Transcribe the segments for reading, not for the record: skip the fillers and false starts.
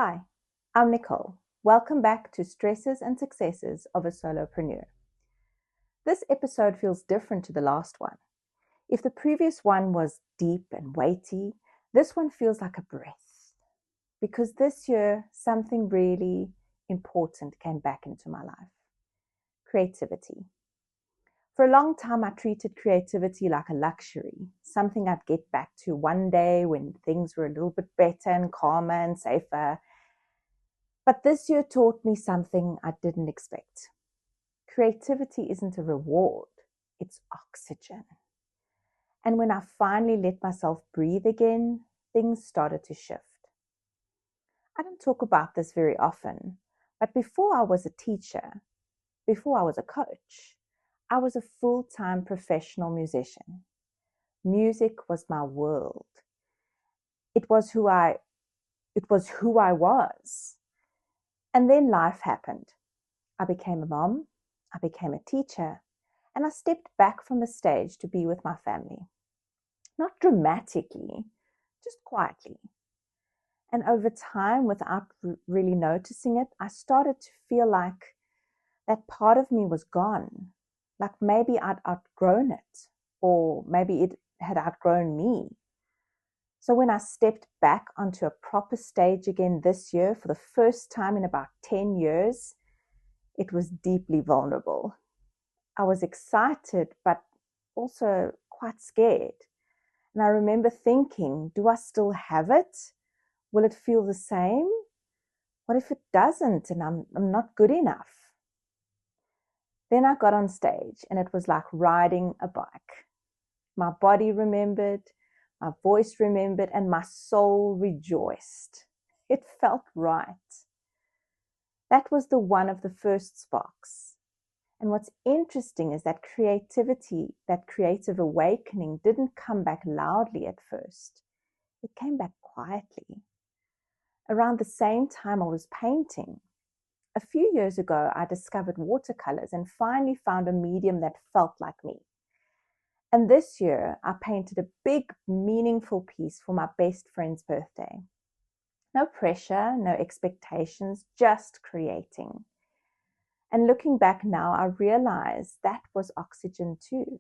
Hi, I'm Nicole. Welcome back to Stresses and Successes of a Solopreneur. This episode feels different to the last one. If the previous one was deep and weighty, this one feels like a breath. Because this year, something really important came back into my life. Creativity. For a long time, I treated creativity like a luxury, something I'd get back to one day when things were a little bit better and calmer and safer. But this year taught me something I didn't expect. Creativity isn't a reward, it's oxygen. And when I finally let myself breathe again, things started to shift. I don't talk about this very often, but before I was a teacher, before I was a coach, I was a full-time professional musician. Music was my world. It was who I was. And then life happened. I became a mom, I became a teacher, and I stepped back from the stage to be with my family. Not dramatically, just quietly. And over time, without really noticing it, I started to feel like that part of me was gone. Like maybe I'd outgrown it, or maybe it had outgrown me. So when I stepped back onto a proper stage again this year for the first time in about 10 years, it was deeply vulnerable. I was excited, but also quite scared. And I remember thinking, do I still have it? Will it feel the same? What if it doesn't and I'm not good enough? Then I got on stage and it was like riding a bike. My body remembered, my voice remembered, and my soul rejoiced. It felt right. That was the one of the first sparks. And what's interesting is that creativity, that creative awakening didn't come back loudly at first. It came back quietly. Around the same time I was painting. A few years ago, I discovered watercolors and finally found a medium that felt like me. And this year, I painted a big, meaningful piece for my best friend's birthday. No pressure, no expectations, just creating. And looking back now, I realize that was oxygen too.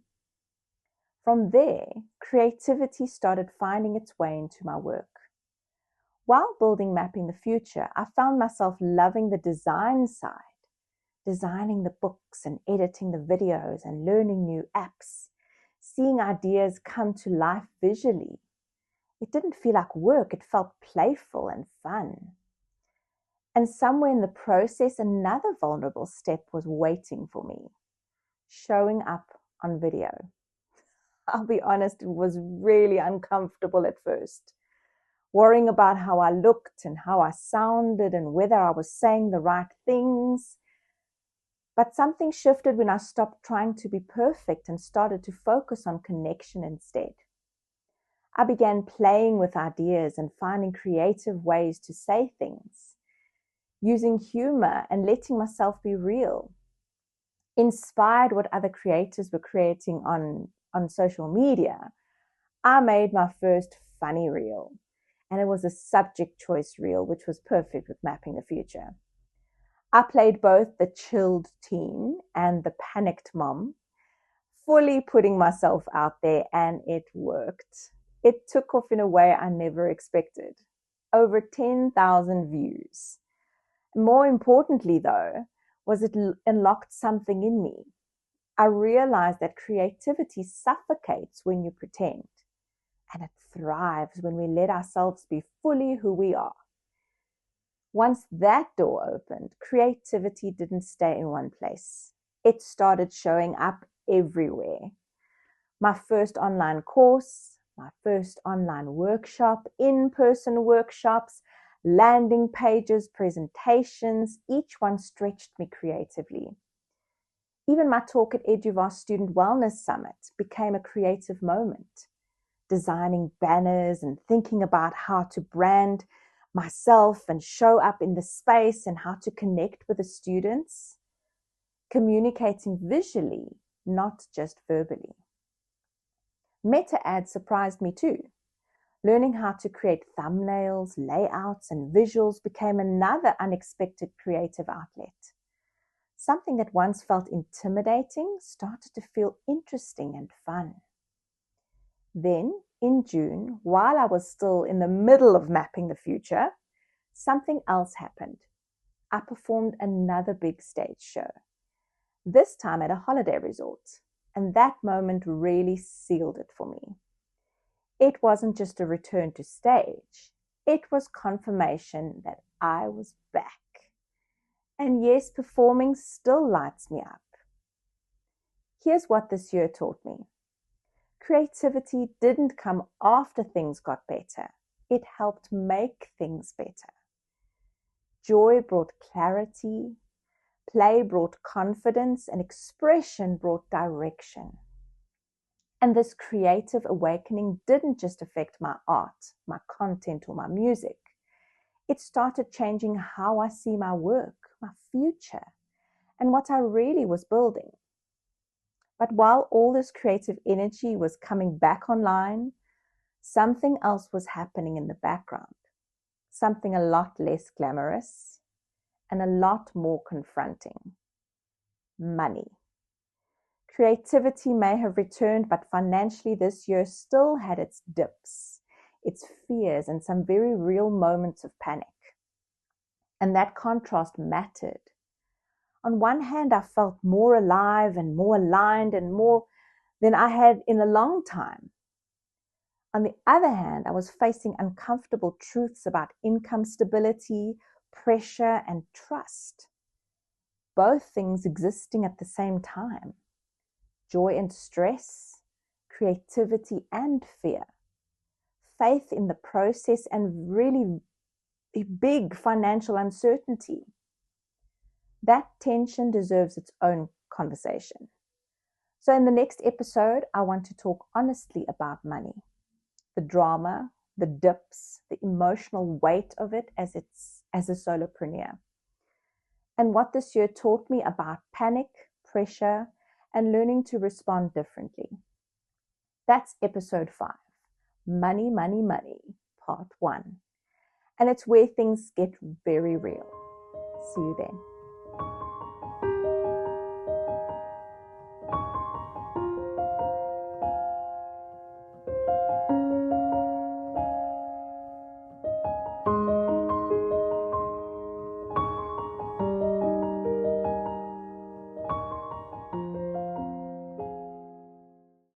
From there, creativity started finding its way into my work. While building Mapping the Future, I found myself loving the design side, designing the books and editing the videos and learning new apps, seeing ideas come to life visually. It didn't feel like work, it felt playful and fun. And somewhere in the process, another vulnerable step was waiting for me, showing up on video. I'll be honest, it was really uncomfortable at first. Worrying about how I looked and how I sounded and whether I was saying the right things. But something shifted when I stopped trying to be perfect and started to focus on connection instead. I began playing with ideas and finding creative ways to say things, using humor and letting myself be real. Inspired what other creators were creating on social media, I made my first funny reel. And it was a subject choice reel, which was perfect with Mapping the Future. I played both the chilled teen and the panicked mom, fully putting myself out there, and it worked. It took off in a way I never expected. Over 10,000 views. More importantly, though, was it unlocked something in me. I realized that creativity suffocates when you pretend. And it thrives when we let ourselves be fully who we are. Once that door opened, creativity didn't stay in one place. It started showing up everywhere. My first online course, my first online workshop, in-person workshops, landing pages, presentations, each one stretched me creatively. Even my talk at Eduvar Student Wellness Summit became a creative moment. Designing banners and thinking about how to brand myself and show up in the space and how to connect with the students. Communicating visually, not just verbally. Meta ads surprised me too. Learning how to create thumbnails, layouts, and visuals became another unexpected creative outlet. Something that once felt intimidating started to feel interesting and fun. Then, in June, while I was still in the middle of mapping the future, something else happened. I performed another big stage show, this time at a holiday resort, and that moment really sealed it for me. It wasn't just a return to stage, it was confirmation that I was back. And yes, performing still lights me up. Here's what this year taught me. Creativity didn't come after things got better. It helped make things better. Joy brought clarity, play brought confidence, and expression brought direction. And this creative awakening didn't just affect my art, my content, or my music. It started changing how I see my work, my future, and what I really was building. But while all this creative energy was coming back online, something else was happening in the background. Something a lot less glamorous and a lot more confronting. Money. Creativity may have returned, but financially this year still had its dips, its fears, and some very real moments of panic. And that contrast mattered. On one hand, I felt more alive and more aligned and more than I had in a long time. On the other hand, I was facing uncomfortable truths about income stability, pressure, and trust. Both things existing at the same time. Joy and stress, creativity and fear, faith in the process, and really big financial uncertainty. That tension deserves its own conversation. So in the next episode, I want to talk honestly about money, the drama, the dips, the emotional weight of it as a solopreneur, and what this year taught me about panic, pressure, and learning to respond differently. That's episode 5, Money, Money, Money, part 1. And it's where things get very real. See you then.